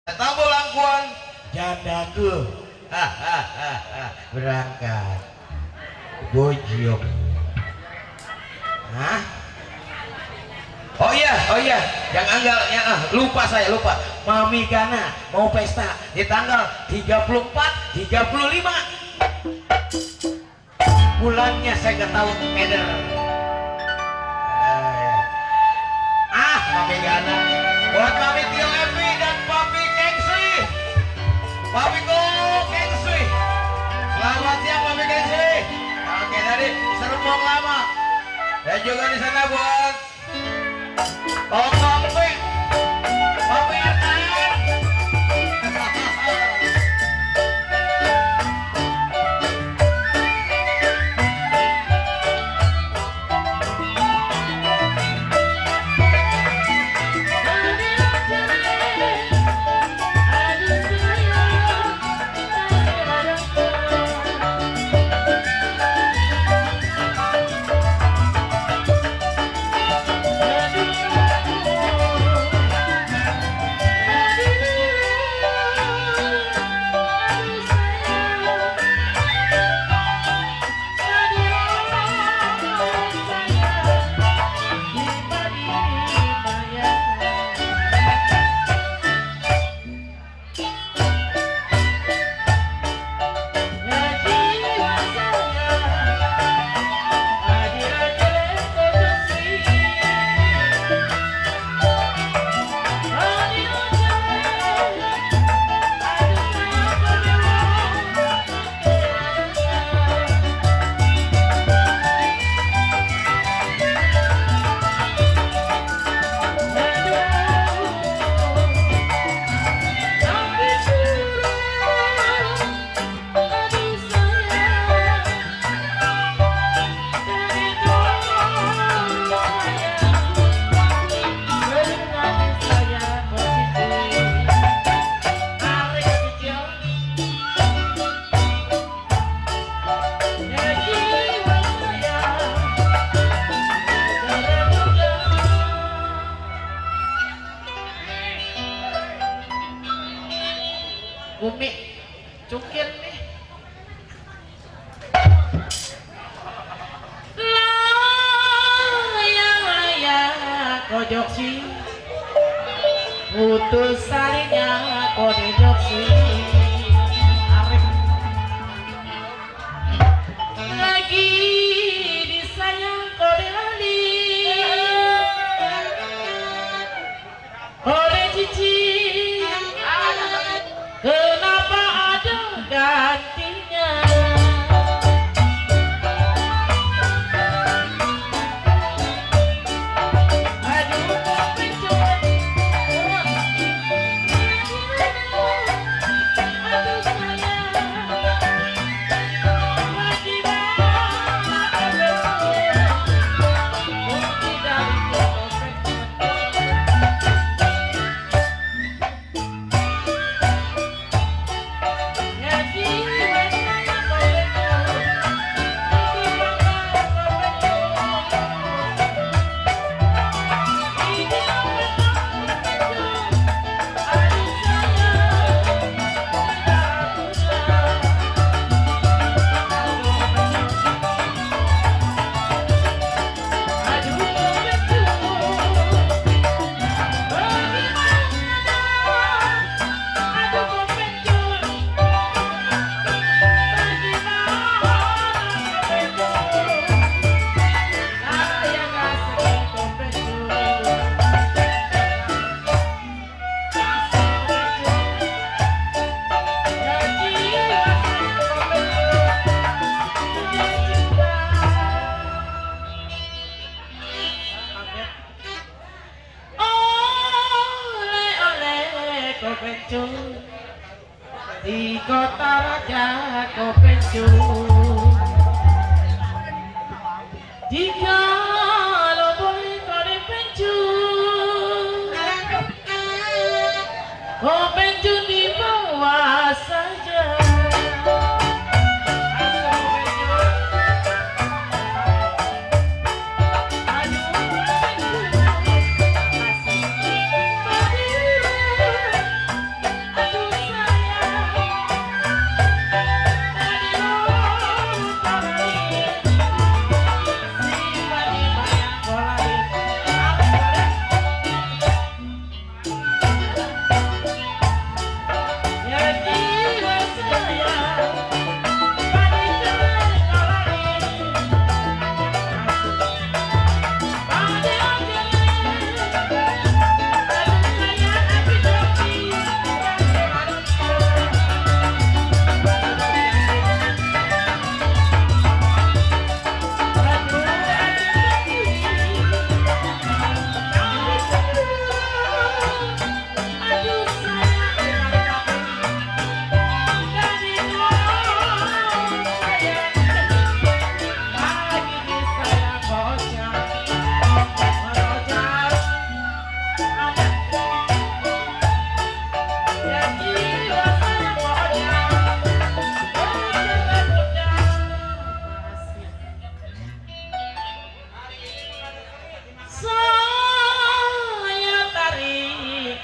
Tamu langkuan jandaku berangkat bojok. Hah? Oh iya yang anggalnya lupa saya Mami Gana mau pesta di tanggal 34 35 bulannya saya nggak tahu eder. Mami Gana buat Mami Tio Evi dan Papi Kengsi, Papi Ko Kengsi, selamat siang Papi Kengsi. Oke, dari Serpong Lama dan juga di sana buat Papi Papi Ertan. Umi cukir nih. Layang kojok si putus sarinya kodejok si lagi disayang kode lali kode cici. Kenapa ada gantinya? Aduh, kok pencut. Aduh, sayang. Lagi banget. Mungkin dari di kota raja kau pencut. Jika lo boleh kau dipencut, kau pencut di bawah saja.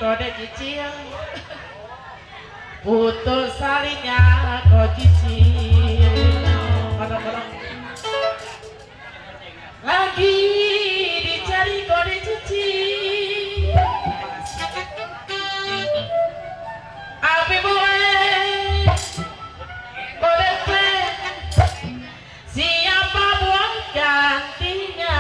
kode cicil putus salinya kau cicil kadang-kadang lagi dicari kode cicil api boleh kode play siapa buat gantinya.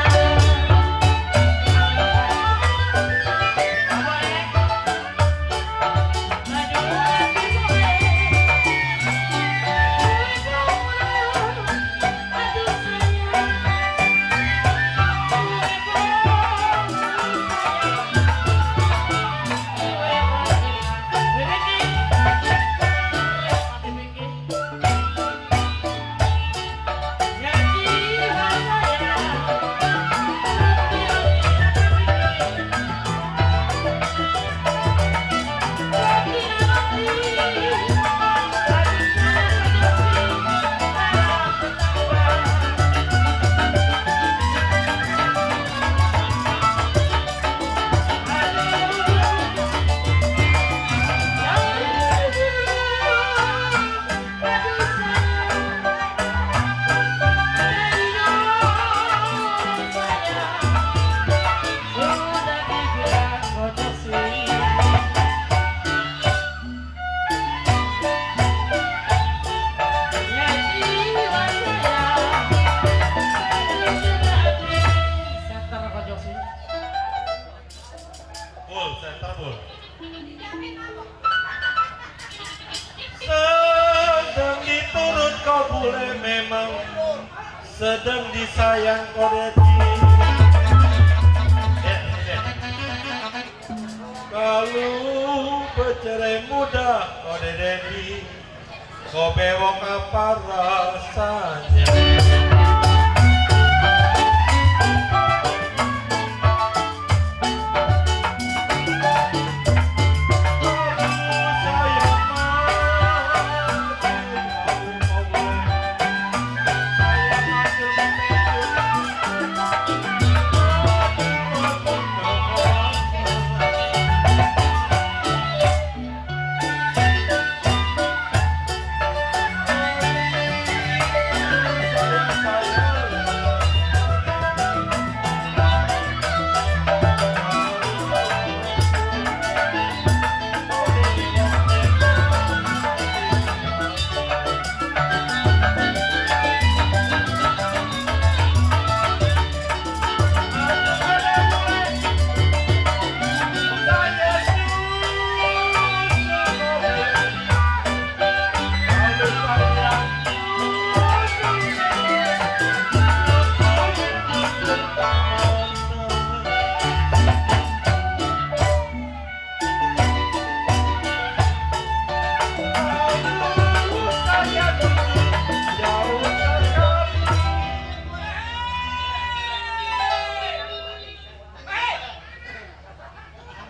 Sedang diturut kau boleh memang sedang disayang kodeti. Kalau bercerai muda kodeti, kau bewok apa rasanya?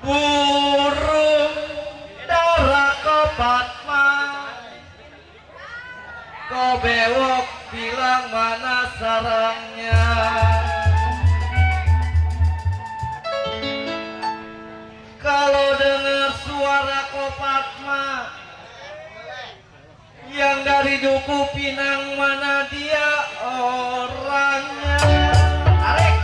Burung dara kopatma, kau bewok bilang mana sarangnya. Kalau dengar suara kopatma yang dari Duku Pinang, mana dia orangnya? Tarik.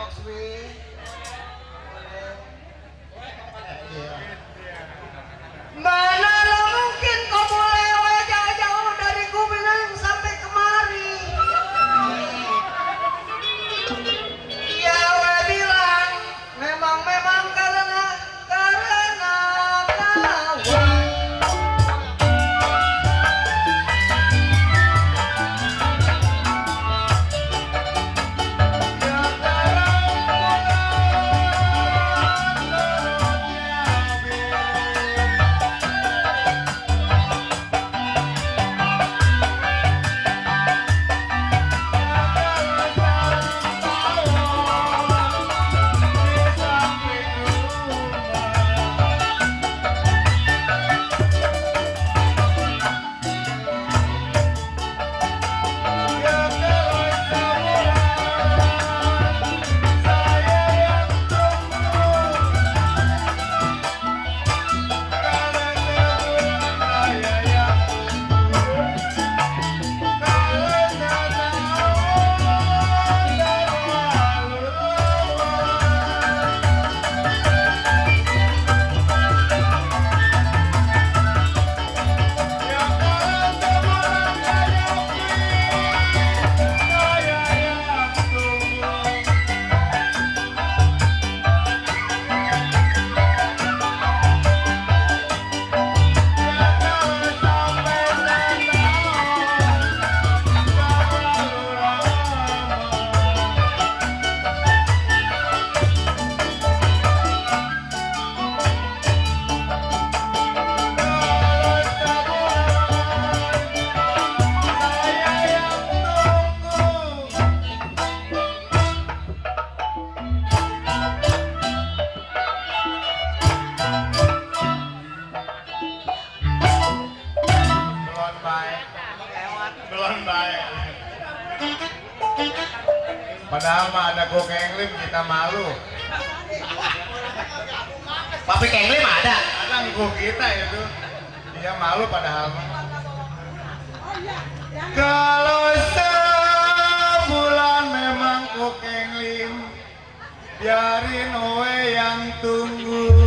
Oxwi. Mana lo mungkin kau boleh jauh-jauh dari Gumilang sampai kemari. Dia bilang memang karena kawan. Belum baik. Padahal mah ada Go Kenglim kita malu. Papi Kenglim ada. Ada Go kita itu. Dia malu padahal mah. Kalau sebulan memang Go Kenglim, biarin we yang tunggu.